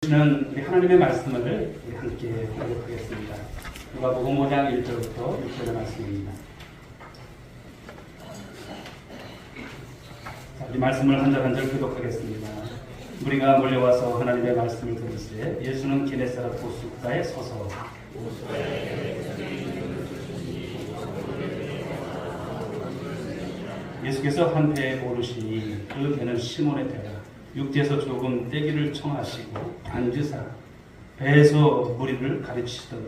는 우리 하나님의 말씀을 우리 함께 교독하겠습니다. 누가복음 5장 1절부터 6절의 말씀입니다. 자, 우리 말씀을 한 절 한 절 교독하겠습니다. 무리가 몰려와서 하나님의 말씀을 들으시되 예수는 게네사렛 호숫가에 서서 예수께서 한 배에 오르시니 그 배는 시몬의 배라. 육지에서 조금 떼기를 청하시고 앉으사 배에서 무리를 가르치시더니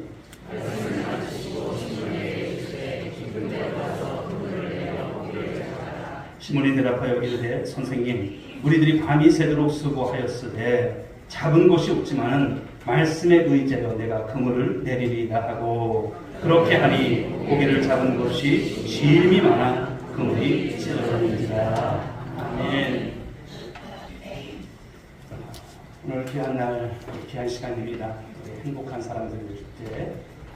시몬이 대답하여 이르되 선생님 우리들이 밤이 새도록 수고하였으되 잡은 곳이 없지만은 말씀에 의지하여 내가 그물을 내리리다 하고 그렇게 하니 고기를 잡은 것이 심히 많아 그물이 찢어졌느니라. 아멘. 오늘 귀한 날, 귀한 시간입니다. 행복한 사람들 축제,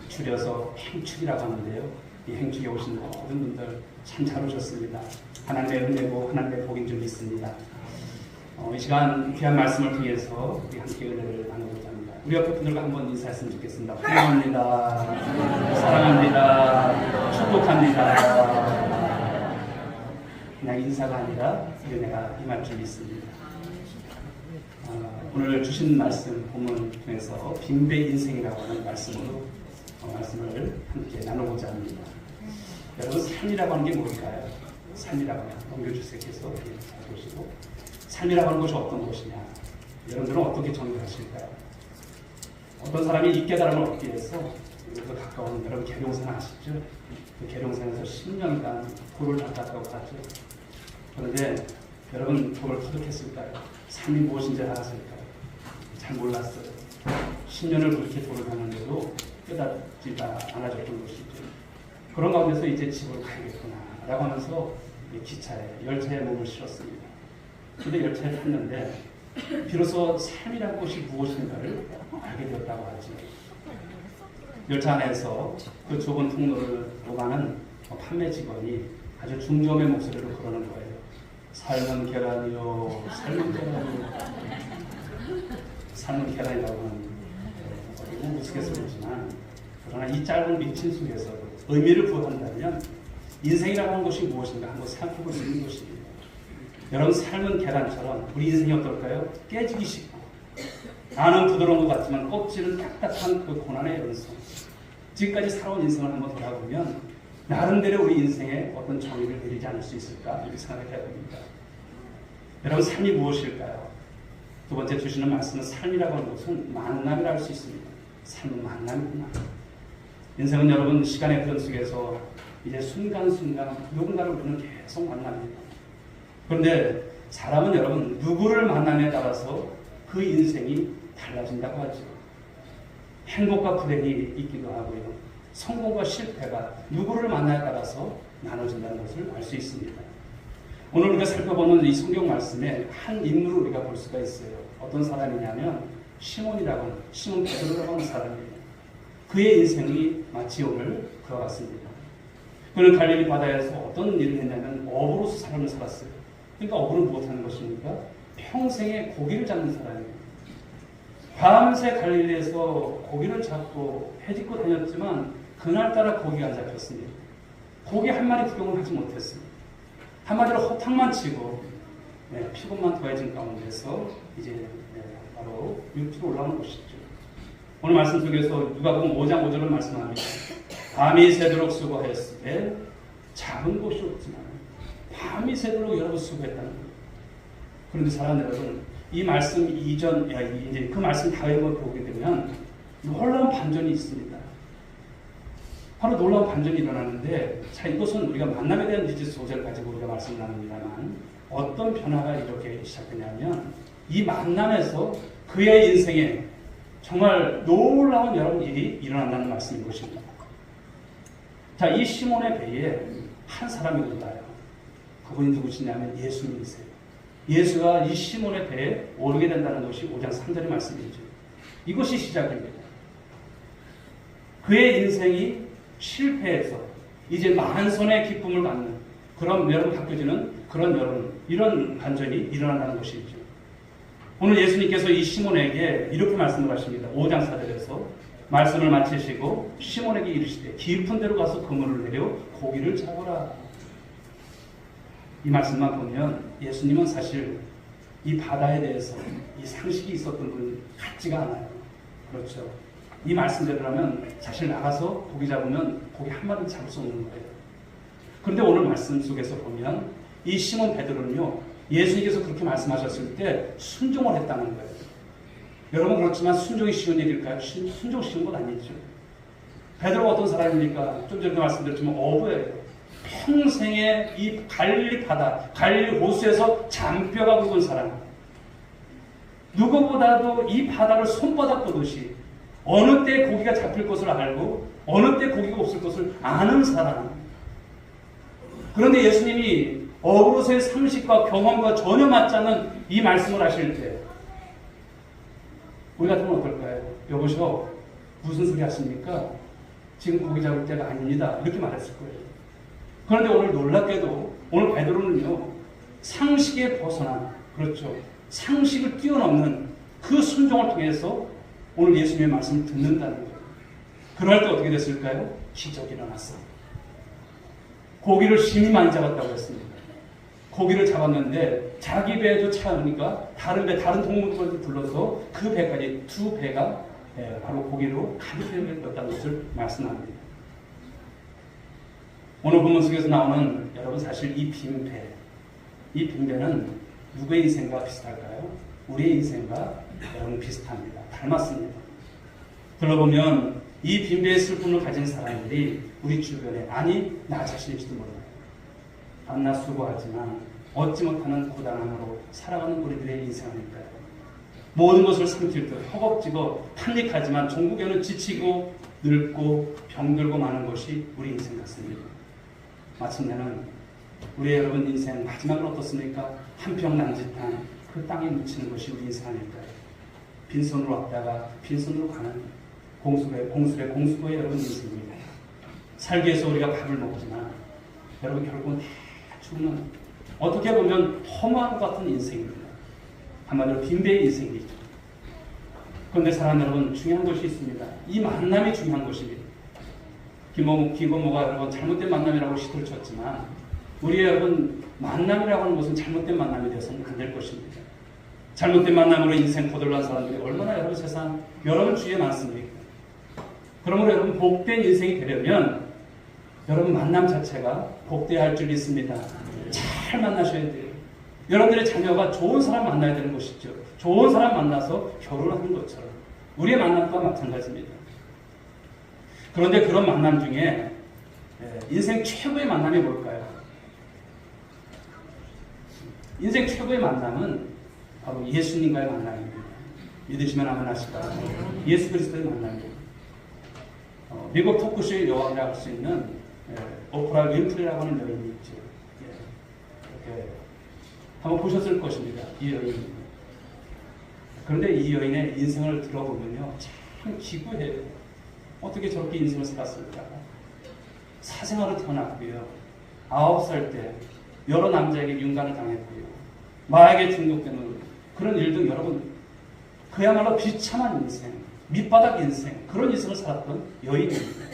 줄여서 행축이라고 하는데요. 이 행축에 오신 모든 분들 참 잘 오셨습니다. 하나님의 은혜고 하나님의 복인 줄 믿습니다. 이 시간 귀한 말씀을 통해서 우리 함께 은혜를 나누고자 합니다. 우리 옆에 분들과 한번 인사했으면 좋겠습니다. 환영합니다. 사랑합니다. 축복합니다. 그냥 인사가 아니라 은혜가 임할 줄 믿습니다. 오늘 주신 말씀 본문을 통해서 빙배 인생이라고 하는 말씀으로 말씀을 함께 나누고자 합니다. 여러분 삶이라고 하는 게 뭘까요? 삶이라고 하면 넘겨주세요께서 보시고 삶이라고 하는 것이 어떤 것이냐? 여러분들은 어떻게 정의하실까요? 어떤 사람이 이 깨달음을 얻기 위해서 여기서 가까운 여러분 계룡산 아시죠? 그 계룡산에서 10년간 돌을 닦았다고 하죠. 그런데 여러분 돌을 터득했을까요? 삶이 무엇인지 알았을까요? 잘 몰랐어요. 10년을 그렇게 돌을 가는데도 깨닫지가 않아졌던 것이죠. 그런 가운데서 이제 집으로 가야겠구나 라고 하면서 기차에, 열차에 몸을 실었습니다. 근데 열차에 탔는데 비로소 삶이라는 것이 무엇인가를 알게 되었다고 하죠. 열차 안에서 그 좁은 통로를 오가는 판매 직원이 아주 중저음의 목소리로 그러는 거예요. 삶은 계란이요, 삶은 계란이요. 삶은 계란이라고 하는 어디고 우스갯소리지만 그러나 이 짧은 미친 속에서도 의미를 부여한다면 인생이라고 하는 것이 무엇인가 한번 생각해볼 수 있는 것입니다. 여러분 삶은 계란처럼 우리 인생이 어떨까요? 깨지기 쉽고 안은 부드러운 것 같지만 껍질은 딱딱한 그 고난의 연속. 지금까지 살아온 인생을 한번 돌아보면 나름대로 우리 인생에 어떤 정의를 내리지 않을 수 있을까? 이렇게 생각해야 됩니다. 여러분 삶이 무엇일까요? 두 번째 주시는 말씀은 삶이라고 하는 것은 만남이라 할 수 있습니다. 삶은 만남이구나. 인생은 여러분 시간의 흐름 속에서 이제 순간순간 누군가를 우리는 계속 만납니다. 그런데 사람은 여러분 누구를 만남에 따라서 그 인생이 달라진다고 하죠. 행복과 불행이 있기도 하고요. 성공과 실패가 누구를 만나에 따라서 나눠진다는 것을 알 수 있습니다. 오늘 우리가 살펴보는 이 성경 말씀에 한 인물을 우리가 볼 수가 있어요. 어떤 사람이냐면 시몬 베드로라고 하는 사람이에요. 그의 인생이 마치 오늘 그와 같습니다. 그는 갈릴리 바다에서 어떤 일을 했냐면 어부로서 삶을 살았어요. 그러니까 어부는 무엇하는 것입니까? 평생에 고기를 잡는 사람이에요. 밤새 갈릴리에서 고기를 잡고 해집고 다녔지만 그날따라 고기가 안 잡혔습니다. 고기 한 마리 구경을 하지 못했습니다. 한마디로 허탕만 치고 피곤만 더해진 가운데서 이제 바로 육지로 올라오는 것이죠. 오늘 말씀 속에서 누가복음 5장 5절을 말씀합니다. 밤이 새도록 수고하였을 때 잡은 곳이 없지만 밤이 새도록 여러분 수고했다는 거예요. 그런데 사랑하는 여러분, 이 말씀 이전, 이제 그 말씀 다음에 보게 되면 놀라운 반전이 있습니다. 바로 놀라운 반전이 일어나는데, 자, 이것은 우리가 만남에 대한 이제 소재를 가지고 우리가 말씀을 나눕니다만, 어떤 변화가 이렇게 시작되냐면, 이 만남에서 그의 인생에 정말 놀라운 여러 일이 일어난다는 말씀인 것입니다. 자, 이 시몬의 배에 한 사람이 올라요. 그분이 누구시냐면 예수님이세요. 예수가 이 시몬의 배에 오르게 된다는 것이 5장 3절의 말씀이죠. 이것이 시작입니다. 그의 인생이 실패해서 이제 만선의 기쁨을 갖는 그런 여러분 바뀌어지는 그런 여러분 이런 반전이 일어난다는 것이죠. 오늘 예수님께서 이 시몬에게 이렇게 말씀을 하십니다. 5장 4절에서 말씀을 마치시고 시몬에게 이르시되 깊은 데로 가서 그물을 내려 고기를 잡으라. 이 말씀만 보면 예수님은 사실 이 바다에 대해서 이 상식이 있었던 분 같지가 않아요. 그렇죠. 이 말씀대로라면 사실 나가서 고기 잡으면 고기 한 마리 잡을 수 없는 거예요. 그런데 오늘 말씀 속에서 보면 이 시몬 베드로는요, 예수님께서 그렇게 말씀하셨을 때 순종을 했다는 거예요. 여러분 그렇지만 순종이 쉬운 일일까요? 순종 쉬운 건 아니죠. 베드로가 어떤 사람입니까? 좀 전에 말씀드렸지만 어부예요. 평생에 이 갈릴리 바다, 갈릴리 호수에서 잔뼈가 굵은 사람. 누구보다도 이 바다를 손바닥 보듯이 어느 때 고기가 잡힐 것을 알고 어느 때 고기가 없을 것을 아는 사람. 그런데 예수님이 어부로서의 상식과 경험과 전혀 맞지 않는 이 말씀을 하실 때 우리 같으면 어떨까요? 여보시오, 무슨 소리 하십니까? 지금 고기 잡을 때가 아닙니다. 이렇게 말했을 거예요. 그런데 오늘 놀랍게도 오늘 베드로는요, 상식에 벗어난, 그렇죠, 상식을 뛰어넘는 그 순종을 통해서 오늘 예수님의 말씀을 듣는다는 거예요. 그럴 때 어떻게 됐을까요? 기적이 일어났어요. 고기를 심히 많이 잡았다고 했습니다. 고기를 잡았는데 자기 배도 차으니까 다른 배, 다른 동물들을 불러서 그 배까지 두 배가 바로 고기로 가득 되었다는 것을 말씀합니다. 오늘 본문 속에서 나오는 여러분 사실 이 빈배는 누구의 인생과 비슷할까요? 우리의 인생과 여러분 비슷합니다. 닮았습니다. 들어보면 이 빈배의 슬픔을 가진 사람들이 우리 주변에, 아니 나 자신일지도 몰라요. 밤낮 수고하지만 얻지 못하는 고단함으로 살아가는 우리들의 인생 아닐까요? 모든 것을 삼킬 듯 허겁지겁 탄력하지만 종국에는 지치고 늙고 병들고 마는 것이 우리 인생 같습니다. 마침내는 우리 여러분 인생 마지막은 어떻습니까? 한평 남짓한 그 땅에 묻히는 것이 우리 인생 아닐까요? 빈손으로 왔다가 빈손으로 가는 공수의 여러분 인생입니다. 살기 위해서 우리가 밥을 먹지만 여러분 결국은 다 죽는, 어떻게 보면 허무한 것 같은 인생입니다. 한마디로 빈배의 인생이죠. 그런데 사랑 여러분, 중요한 것이 있습니다. 이 만남이 중요한 것입니다. 김건모가 여러분 잘못된 만남이라고 시도를 쳤지만 우리 여러분 만남이라고 하는 것은 잘못된 만남이 되어서는 안 될 것입니다. 잘못된 만남으로 인생 거들난 사람들이 얼마나 여러분 세상 여러분 주위에 많습니까? 그러므로 여러분 복된 인생이 되려면 여러분 만남 자체가 복되어야 할 줄이 있습니다. 잘 만나셔야 돼요. 여러분들의 자녀가 좋은 사람 만나야 되는 것이죠. 좋은 사람 만나서 결혼하는 것처럼 우리의 만남과 마찬가지입니다. 그런데 그런 만남 중에 인생 최고의 만남이 뭘까요? 인생 최고의 만남은 바로 예수님과의 만남입니다. 믿으시면 아멘 하실까요? 예수 그리스도의 만남입니다. 미국 토크쇼의 여왕이라고 할 수 있는 오프라 윈프리라고 하는 여인이 있죠. 이렇게 한번 보셨을 것입니다. 이 여인. 그런데 이 여인의 인생을 들어보면요, 참 기구해요. 어떻게 저렇게 인생을 살았을까? 사생아로 태어났고요. 9살 때 여러 남자에게 윤곽을 당했고요. 마약에 중독되는 그런 일등 여러분, 그야말로 비참한 인생, 밑바닥 인생, 그런 인생을 살았던 여인입니다.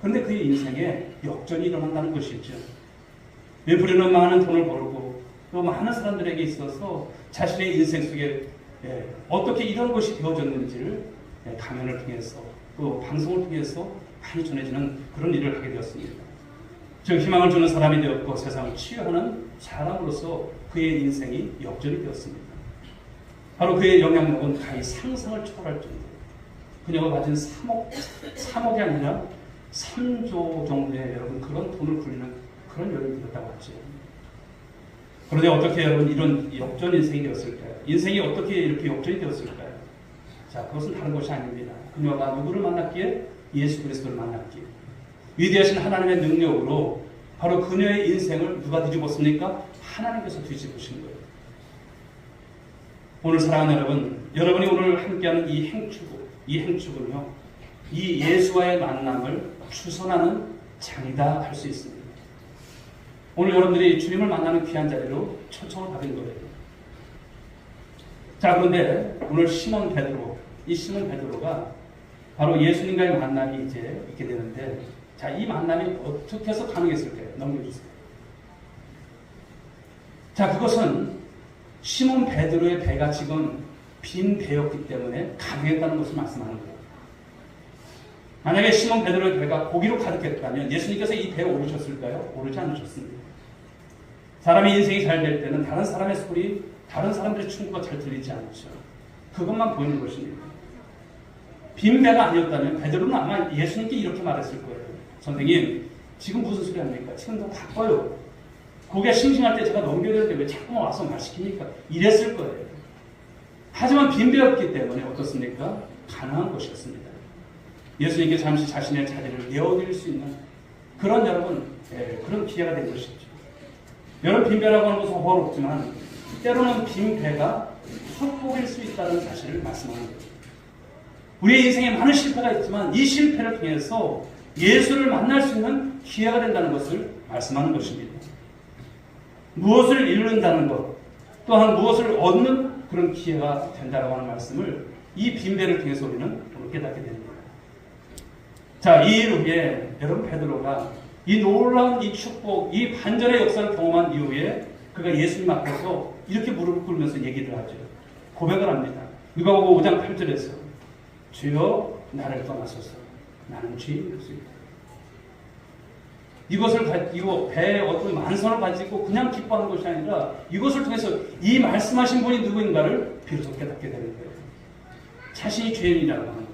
그런데 그의 인생에 역전이 일어난다는 것이죠. 윈프리는 많은 돈을 벌고 또 많은 사람들에게 있어서 자신의 인생 속에 어떻게 이런 것이 되어졌는지를 강연을 통해서 또 방송을 통해서 많이 전해지는 그런 일을 하게 되었습니다. 즉 희망을 주는 사람이 되었고 세상을 치유하는 사람으로서 그의 인생이 역전이 되었습니다. 바로 그의 영향력은 가히 상상을 초월할 정도. 그녀가 가진 3억이 아니라 3조 정도의 여러분 그런 돈을 굴리는 그런 여인이 되었다고 하죠. 그런데 어떻게 여러분 이런 역전 인생이 되었을까요? 인생이 어떻게 이렇게 역전이 되었을까요? 자, 그것은 다른 것이 아닙니다. 그녀가 누구를 만났기에? 예수 그리스도를 만났기에. 위대하신 하나님의 능력으로 바로 그녀의 인생을 누가 뒤집었습니까? 하나님께서 뒤집으신 거예요. 오늘 사랑하는 여러분, 여러분이 오늘 함께하는 이 행축은요, 이 예수와의 만남을 추선하는 장이다 할 수 있습니다. 오늘 여러분들이 주님을 만나는 귀한 자리로 초청을 받은 거예요. 자, 그런데 오늘 시몬 베드로, 이 시몬 베드로가 바로 예수님과의 만남이 이제 있게 되는데, 자, 이 만남이 어떻게 해서 가능했을까요? 넘겨주세요. 자, 그것은 시몬 베드로의 배가 지금 빈 배였기 때문에 가능했다는 것을 말씀하는 거예요. 만약에 시몬 베드로의 배가 고기로 가득했다면 예수님께서 이 배에 오르셨을까요? 오르지 않으셨습니다. 사람의 인생이 잘 될 때는 다른 사람의 소리, 다른 사람들의 충고가 잘 들리지 않죠. 그것만 보이는 것입니다. 빈 배가 아니었다면 베드로는 아마 예수님께 이렇게 말했을 거예요. 선생님, 지금 무슨 소리 합니까? 지금 너무 바빠요. 고기가 싱싱할 때 제가 넘겨야 되는데 왜 자꾸만 와서 말 시킵니까? 이랬을 거예요. 하지만 빈 배였기 때문에 어떻습니까? 가능한 것이었습니다. 예수님께 잠시 자신의 자리를 내어드릴 수 있는 그런 그런 기회가 된 것이죠. 여러분, 빈 배라고 하는 것은 어렵지만 때로는 빈 배가 축복일 수 있다는 사실을 말씀하는 거예요. 우리의 인생에 많은 실패가 있지만 이 실패를 통해서 예수를 만날 수 있는 기회가 된다는 것을 말씀하는 것입니다. 무엇을 잃는다는 것, 또한 무엇을 얻는 그런 기회가 된다고 하는 말씀을 이 빈배를 통해서 우리는 깨닫게 됩니다. 자, 이 일 후에 여러분, 베드로가 이 놀라운 이 축복, 이 반전의 역사를 경험한 이후에 그가 예수님 앞에서 이렇게 무릎을 꿇으면서 얘기를 하죠. 고백을 합니다. 누가복음 5장 8절에서 주여 나를 떠나소서 나는 죄인이었습니다. 이거 배에 어떤 만선을 가지고 그냥 기뻐하는 것이 아니라 이것을 통해서 이 말씀하신 분이 누구인가를 비로소 깨닫게 되는 거예요. 자신이 죄인이라고 하는 거예요.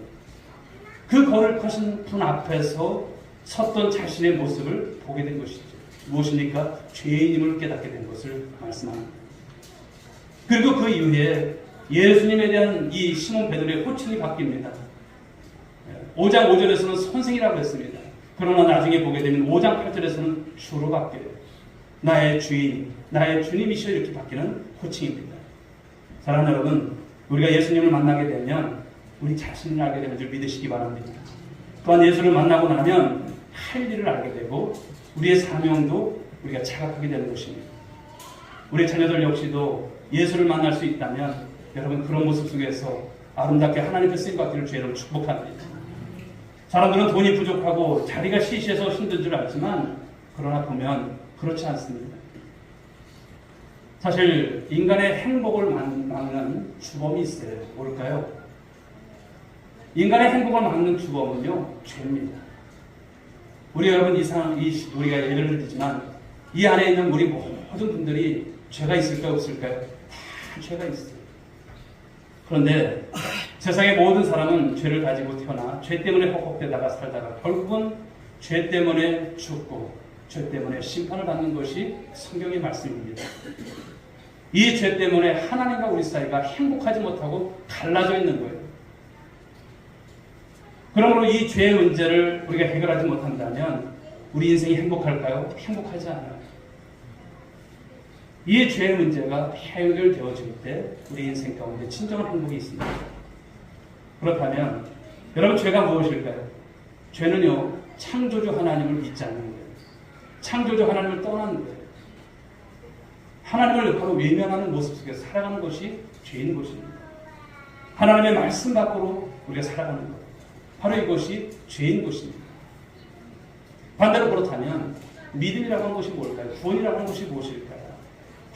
그 거룩하신 분 앞에서 섰던 자신의 모습을 보게 된 것이죠. 무엇입니까? 죄인임을 깨닫게 된 것을 말씀합니다. 그리고 그 이후에 예수님에 대한 이 시몬 베드로의 호칭이 바뀝니다. 5장 5절에서는 선생이라고 했습니다. 그러나 나중에 보게 되면 5장 8절에서는 주로 바뀌어요. 나의 주인, 나의 주님이시여 이렇게 바뀌는 호칭입니다. 사랑하는 여러분, 우리가 예수님을 만나게 되면 우리 자신을 알게 되는 줄 믿으시기 바랍니다. 또한 예수를 만나고 나면 할 일을 알게 되고 우리의 사명도 우리가 자각하게 되는 것입니다. 우리 자녀들 역시도 예수를 만날 수 있다면 여러분, 그런 모습 속에서 아름답게 하나님께 쓰임받기를 주의로 축복합니다. 사람들은 돈이 부족하고 자리가 시시해서 힘든 줄 알지만 그러나 보면 그렇지 않습니다. 사실 인간의 행복을 막는 주범이 있어요. 뭘까요? 인간의 행복을 막는 주범은요, 죄입니다. 우리 여러분 우리가 예를 들지만 이 안에 있는 우리 모든 분들이 죄가 있을까요, 없을까요? 다 죄가 있어요. 그런데 세상의 모든 사람은 죄를 가지고 태어나 죄 때문에 허걱대다가 살다가 결국은 죄 때문에 죽고 죄 때문에 심판을 받는 것이 성경의 말씀입니다. 이 죄 때문에 하나님과 우리 사이가 행복하지 못하고 갈라져 있는 거예요. 그러므로 이 죄의 문제를 우리가 해결하지 못한다면 우리 인생이 행복할까요? 행복하지 않아요. 이 죄의 문제가 해결되어질 때 우리 인생 가운데 진정한 행복이 있습니다. 그렇다면 여러분, 죄가 무엇일까요? 죄는요, 창조주 하나님을 믿지 않는 거예요. 창조주 하나님을 떠나는 거예요. 하나님을 바로 외면하는 모습 속에서 살아가는 것이 죄인 것입니다. 하나님의 말씀 밖으로 우리가 살아가는 것, 바로 이것이 죄인 것입니다. 반대로 그렇다면 믿음이라고 하는 것이 뭘까요? 구원이라고 하는 것이 무엇일까요?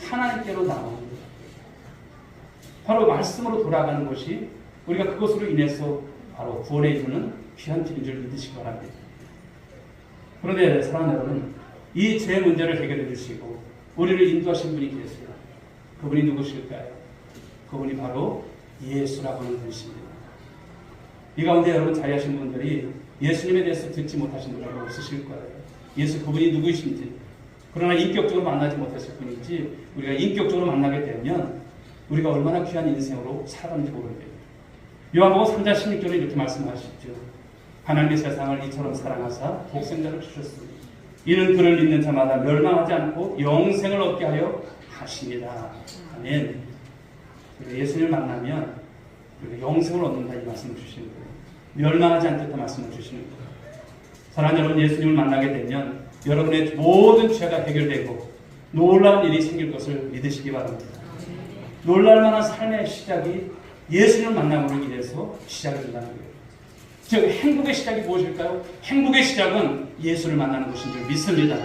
하나님께로 나오는 것, 바로 말씀으로 돌아가는 것이 우리가 그것으로 인해서 바로 구원에 이르는 귀한 길인 줄 믿으시기 바랍니다. 그런데 사랑하는 여러분, 이 죄 문제를 해결해 주시고 우리를 인도하신 분이 계세요. 그분이 누구실까요? 그분이 바로 예수라고 하는 분이십니다. 이 가운데 여러분 자리하신 분들이 예수님에 대해서 듣지 못하신 분들이 없으실 거예요. 예수 그분이 누구이신지, 그러나 인격적으로 만나지 못했을 뿐이지 우리가 인격적으로 만나게 되면 우리가 얼마나 귀한 인생으로 살아가는지 모릅니다. 요한복음 3장 16절에 이렇게 말씀하시죠. 하나님의 세상을 이처럼 사랑하사 독생자를 주셨습니다. 이는 그를 믿는 자마다 멸망하지 않고 영생을 얻게 하여 하십니다. 아멘. 예수님을 만나면 우리가 영생을 얻는다 이 말씀을 주시는 거예요. 멸망하지 않겠다 말씀을 주시는 거예요. 사랑하는 여러분, 예수님을 만나게 되면 여러분의 모든 죄가 해결되고 놀라운 일이 생길 것을 믿으시기 바랍니다. 놀랄만한 삶의 시작이 예수님을 만남으로 인해서 시작이 된다는 거예요. 즉 행복의 시작이 무엇일까요? 행복의 시작은 예수를 만나는 것인 줄 믿습니다.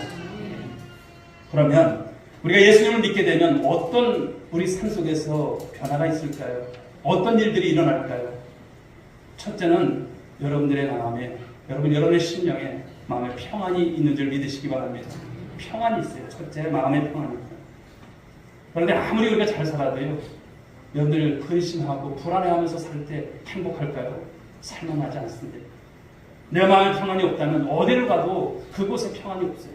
그러면 우리가 예수님을 믿게 되면 어떤 우리 삶 속에서 변화가 있을까요? 어떤 일들이 일어날까요? 첫째는 여러분들의 마음에, 여러분의 심령에 마음에 평안이 있는 줄 믿으시기 바랍니다. 평안이 있어요. 첫째, 마음의 평안이 있어요. 그런데 아무리 우리가 잘 살아도요, 여러분들 근심하고 불안해하면서 살 때 행복할까요? 살만하지 않습니다. 내 마음에 평안이 없다면 어디를 가도 그곳에 평안이 없어요.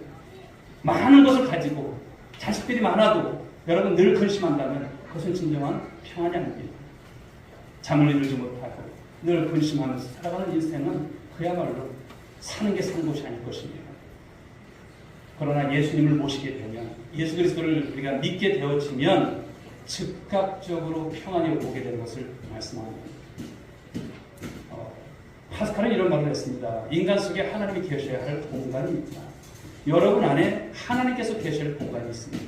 많은 것을 가지고 자식들이 많아도 여러분 늘 근심한다면 그것은 진정한 평안이 아닙니다. 잠을 이루지 못하고 늘 근심하면서 살아가는 인생은 그야말로 사는 게 사는 것이 아닐 것입니다. 그러나 예수님을 모시게 되면, 예수 그리스도를 우리가 믿게 되어지면 즉각적으로 평안이 오게 되는 것을 말씀합니다. 파스칼은 이런 말을 했습니다. 인간 속에 하나님이 계셔야 할 공간이 있다. 여러분 안에 하나님께서 계셔야 할 공간이 있습니다.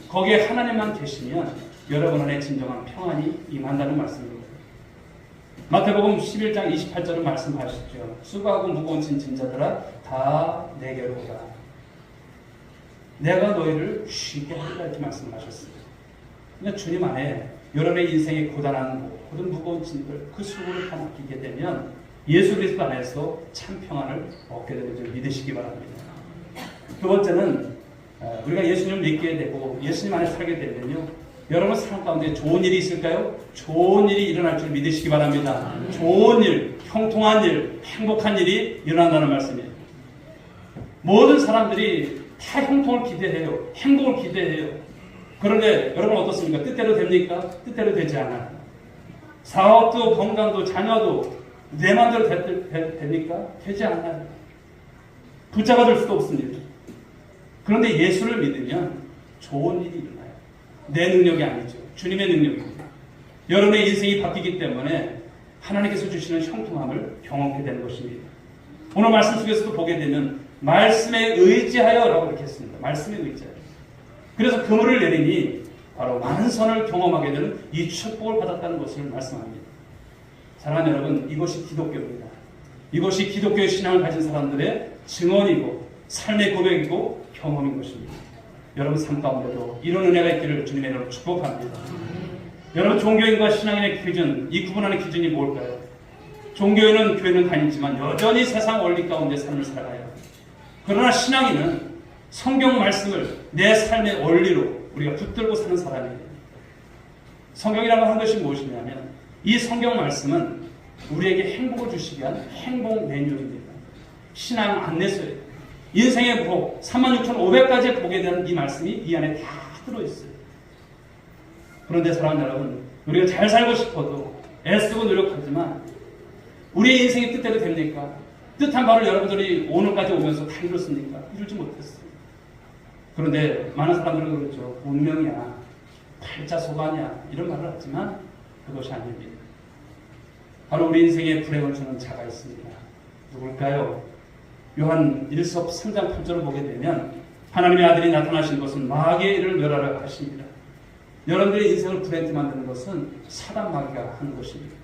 거기에 하나님만 계시면 여러분 안에 진정한 평안이 임한다는 말씀입니다. 마태복음 11장 28절은 말씀하시죠. 수고하고 무거운 짐자들아 다 내게로 오라. 내가 너희를 쉬게 하리라 이렇게 말씀하셨습니다. 그러니까 주님 안에 여러분의 인생의 고단한 모든 무거운 짐들 그 수고를 다 맡기게 되면 예수 그리스도 안에서 참 평안을 얻게 되는 줄 믿으시기 바랍니다. 두 번째는 우리가 예수님을 믿게 되고 예수님 안에 살게 되면요, 여러분 삶 가운데 좋은 일이 있을까요? 좋은 일이 일어날 줄 믿으시기 바랍니다. 좋은 일, 형통한 일, 행복한 일이 일어난다는 말씀이에요. 모든 사람들이 다 형통을 기대해요. 행복을 기대해요. 그런데 여러분 어떻습니까? 뜻대로 됩니까? 뜻대로 되지 않아요. 사업도 건강도 자녀도 내 마음대로 됩니까? 되지 않아요. 붙잡아 줄 수도 없습니다. 그런데 예수를 믿으면 좋은 일이 일어나요. 내 능력이 아니죠. 주님의 능력입니다. 여러분의 인생이 바뀌기 때문에 하나님께서 주시는 형통함을 경험하게 되는 것입니다. 오늘 말씀 속에서도 보게 되면 말씀에 의지하여 라고 이렇게 했습니다. 말씀에 의지하여. 그래서 그물을 내리니 바로 만선을 경험하게 되는 이 축복을 받았다는 것을 말씀합니다. 사랑하는 여러분, 이것이 기독교입니다. 이것이 기독교의 신앙을 가진 사람들의 증언이고 삶의 고백이고 경험인 것입니다. 여러분 삶 가운데도 이런 은혜가 있기를 주님의 이름으로 축복합니다. 여러분 종교인과 신앙인의 기준, 이 구분하는 기준이 뭘까요? 종교인은 교회는 다니지만 여전히 세상 원리 가운데 삶을 살아가요. 그러나 신앙인은 성경 말씀을 내 삶의 원리로 우리가 붙들고 사는 사람이에요. 성경이라고 하는 것이 무엇이냐면 이 성경 말씀은 우리에게 행복을 주시기 위한 행복 매뉴얼입니다. 신앙 안내서예요. 인생의 복, 36,500가지의 복에 대한 이 말씀이 이 안에 다 들어있어요. 그런데 사랑하는 여러분, 우리가 잘 살고 싶어도 애쓰고 노력하지만 우리의 인생이 뜻대로 됩니까? 뜻한 바를 여러분들이 오늘까지 오면서 다 이뤘습니까? 이루지 못했어요. 그런데 많은 사람들은 그렇죠. 운명이야, 팔자소관이야 이런 말을 하지만 그것이 아닙니다. 바로 우리 인생의 불행을 주는 자가 있습니다. 누굴까요? 요한 1서 3장 8절을 보게 되면 하나님의 아들이 나타나신 것은 마귀의 일을 멸하려 하십니다. 여러분들의 인생을 불행케 만드는 것은 사단 마귀가 하는 것입니다.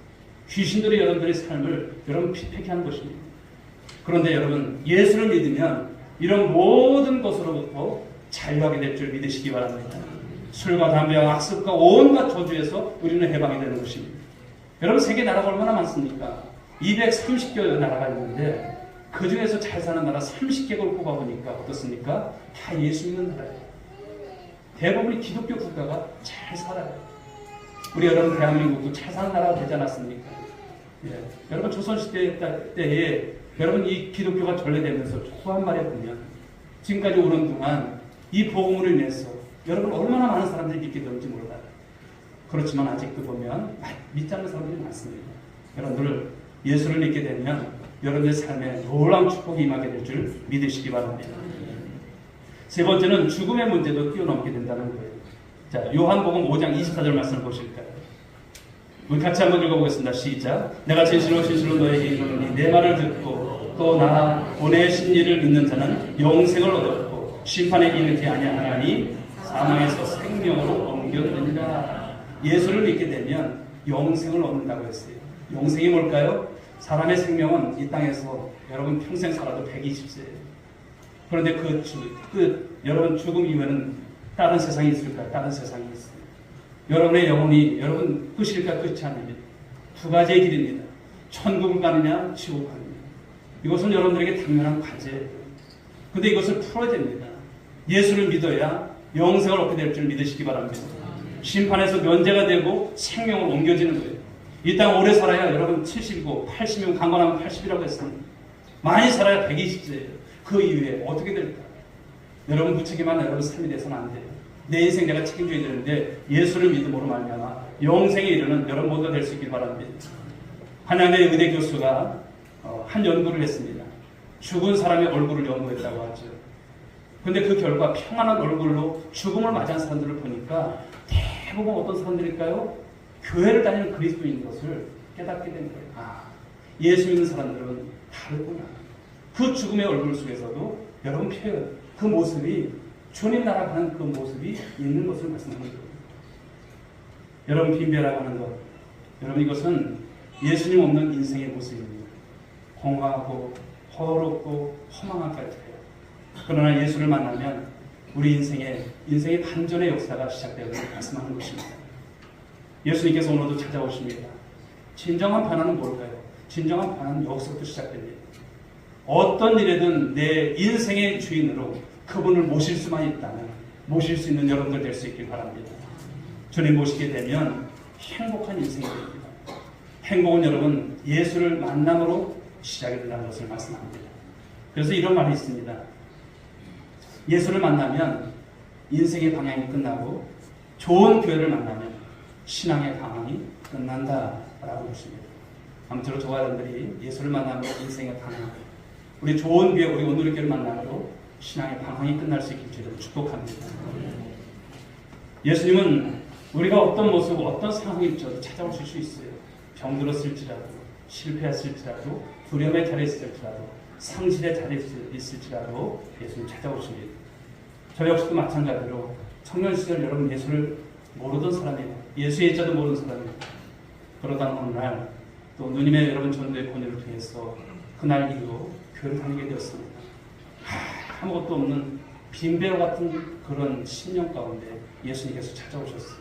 귀신들이 여러분들의 삶을 여러분 피폐케 하는 것입니다. 그런데 여러분 예수를 믿으면 이런 모든 것으로부터 자유하게 될 줄 믿으시기 바랍니다. 술과 담배와 악습과 온갖 저주에서 우리는 해방이 되는 것입니다. 여러분 세계 나라가 얼마나 많습니까? 230개 나라가 있는데 그 중에서 잘 사는 나라 30개국을 꼽아보니까 어떻습니까? 다 예수 믿는 나라예요. 대부분이 기독교 국가가 잘 살아요. 우리 여러분 대한민국도 잘 사는 나라가 되지 않았습니까? 예. 여러분 조선시대 때에 여러분 이 기독교가 전래되면서 초한 말에 보면 지금까지 오는 동안 이 복음으로 인해서 여러분 얼마나 많은 사람들이 믿게 되는지 몰라요. 그렇지만 아직도 보면 믿지 않는 사람들이 많습니다. 여러분들 예수를 믿게 되면 여러분의 삶에 놀라운 축복이 임하게 될 줄 믿으시기 바랍니다. 세 번째는 죽음의 문제도 뛰어넘게 된다는 거예요. 자, 요한복음 5장 24절 말씀을 보실까요? 우리 같이 한번 읽어보겠습니다. 시작. 내가 진실로 너에게 이르노니 내 말을 듣고 또 나 보내신 이를 믿는 자는 영생을 얻었고 심판에 이르지 아니하나니 사망에서 생명으로 옮겼느니라. 예수를 믿게 되면 영생을 얻는다고 했어요. 영생이 뭘까요? 사람의 생명은 이 땅에서 여러분 평생 살아도 120세예요. 그런데 여러분 죽음 이후에는 다른 세상이 있을까요? 다른 세상이 있어요. 여러분의 영혼이 여러분 끝일까 끝이 아닙니다. 두 가지의 길입니다. 천국을 가느냐 지옥을 가느냐. 이것은 여러분들에게 당연한 과제예요. 그런데 이것을 풀어야 됩니다. 예수를 믿어야 영생을 얻게 될 줄 믿으시기 바랍니다. 심판에서 면제가 되고 생명을 옮겨지는 거예요. 이 땅 오래 살아야 여러분 70이고 80이고 강건하면 80이라고 했습니다. 많이 살아야 120세예요. 그 이후에 어떻게 될까? 여러분 부책임한 여러분 삶이 돼서는 안 돼요. 내 인생 내가 책임져야 되는데 예수를 믿음으로 말미암아 영생에 이르는 여러분 모두가 될 수 있길 바랍니다. 한양대 의대 교수가 한 연구를 했습니다. 죽은 사람의 얼굴을 연구했다고 하죠. 그런데 그 결과 평안한 얼굴로 죽음을 맞이한 사람들을 보니까 대부분 어떤 사람들일까요? 교회를 다니는 그리스도인 것을 깨닫게 된 거예요. 아, 예수 믿는 사람들은 다르구나. 그 죽음의 얼굴 속에서도 여러분 그 모습이 주님 나라 가는 그 모습이 있는 것을 말씀하는 거예요. 여러분 빈배라고 하는 것, 여러분 이것은 예수님 없는 인생의 모습입니다. 공허하고 허롭고 허망한 것 같아요. 그러나 예수를 만나면 우리 인생의 반전의 역사가 시작되었다고 말씀하는 것입니다. 예수님께서 오늘도 찾아오십니다. 진정한 반환은 뭘까요? 진정한 반환은 여기서부터 시작됩니다. 어떤 일에든 내 인생의 주인으로 그분을 모실 수만 있다면 모실 수 있는 여러분들 될 수 있길 바랍니다. 주님 모시게 되면 행복한 인생이 됩니다. 행복은 여러분 예수를 만남으로 시작이 된다는 것을 말씀합니다. 그래서 이런 말이 있습니다. 예수를 만나면 인생의 방향이 끝나고 좋은 교회를 만나면 신앙의 방향이 끝난다라고 하십니다. 아무쪼록 저와 여러분들이 예수를 만남으로 인생의 방향, 우리 좋은 교회, 우리 온누리교회를 만남으로 신앙의 방향이 끝날 수 있길 주를 축복합니다. 예수님은 우리가 어떤 모습, 어떤 상황일지라도 찾아오실 수 있어요. 병들었을지라도, 실패했을지라도, 두려움의 자리에 있을지라도, 상실의 자리에 있을지라도 예수님 찾아오십니다. 저 역시도 마찬가지로 청년 시절 여러분 예수를 모르던 사람이에요. 예수의 자도 모르는 사람이에요. 그러다 어느 날 또 누님의 여러분 전도의 권유를 통해서 그날 이후 교회를 다니게 되었습니다. 아무것도 없는 빈배와 같은 그런 10년 가운데 예수님께서 찾아오셨어요.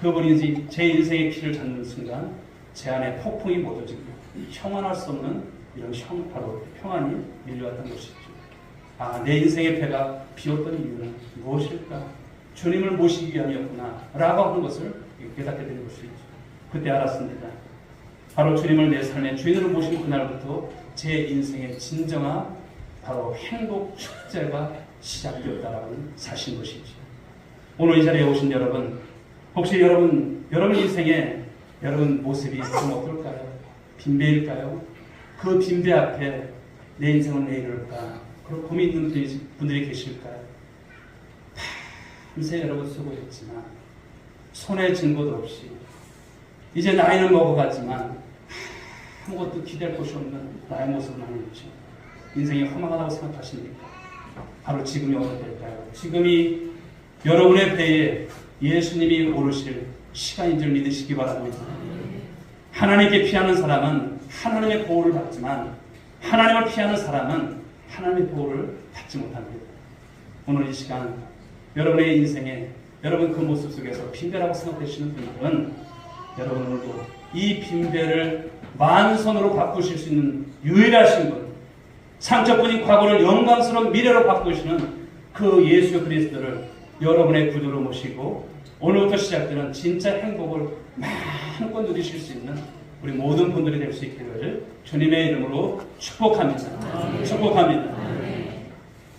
그분이 제 인생의 길을 찾는 순간 제 안에 폭풍이 쏟아지고 형언할 수 없는 이런 바로 평안이 밀려왔던 것이죠. 아, 내 인생의 배가 비었던 이유는 무엇일까? 주님을 모시기 위함이었구나 라고 하는 것을 깨닫게 된 것이죠. 그때 알았습니다. 바로 주님을 내 삶의 주인으로 모신 그날부터 제 인생의 진정한 바로 행복 축제가 시작되었다라는 사실인 것이죠. 오늘 이 자리에 오신 여러분, 혹시 여러분 인생의 여러분 모습이 좀 어떨까요? 빈배일까요? 그 빈배 앞에 내 인생은 왜 이럴까? 그런 고민 있는 분들이 계실까요? 밤새 여러분 수고했지만 손에 쥔 것 없이 이제 나이는 먹어갔지만 아무것도 기댈 곳이 없는 나의 모습은 아니죠. 인생이 허망하다고 생각하십니까? 바로 지금이 어느 때일까요? 지금이 여러분의 배에 예수님이 오르실 시간인 줄 믿으시기 바랍니다. 하나님께 피하는 사람은 하나님의 보호를 받지만 하나님을 피하는 사람은 하나님의 보호를 받지 못합니다. 오늘 이 시간 여러분의 인생에 여러분 그 모습 속에서 빈배라고 생각되시는 분들은 여러분 오늘도 이 빈배를 만선으로 바꾸실 수 있는 유일하신 분, 상처뿐인 과거를 영광스러운 미래로 바꾸시는 그 예수 그리스도를 여러분의 구주로 모시고 오늘부터 시작되는 진짜 행복을 마음껏 누리실 수 있는 우리 모든 분들이 될 수 있기를 주님의 이름으로 축복합니다. 축복합니다.